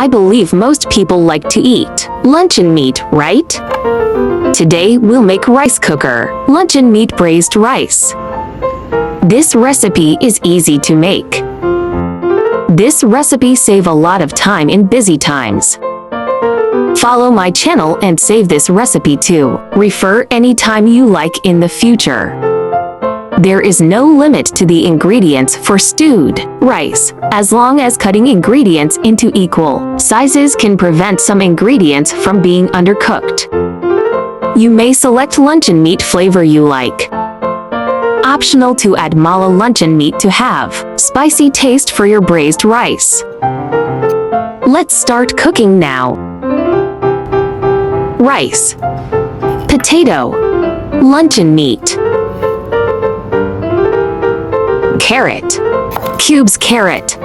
I believe most people like to eat luncheon meat, right? Today we'll make rice cooker, luncheon meat braised rice. This recipe is easy to make. This recipe saves a lot of time in busy times. Follow my channel and save this recipe too. Refer anytime you like in the future. There is no limit to the ingredients for stewed rice, as long as cutting ingredients into equal sizes can prevent some ingredients from being undercooked. You may select luncheon meat flavor you like. Optional to add mala luncheon meat to have spicy taste for your braised rice. Let's start cooking now. Rice, potato, luncheon meat, carrot, cubes carrot,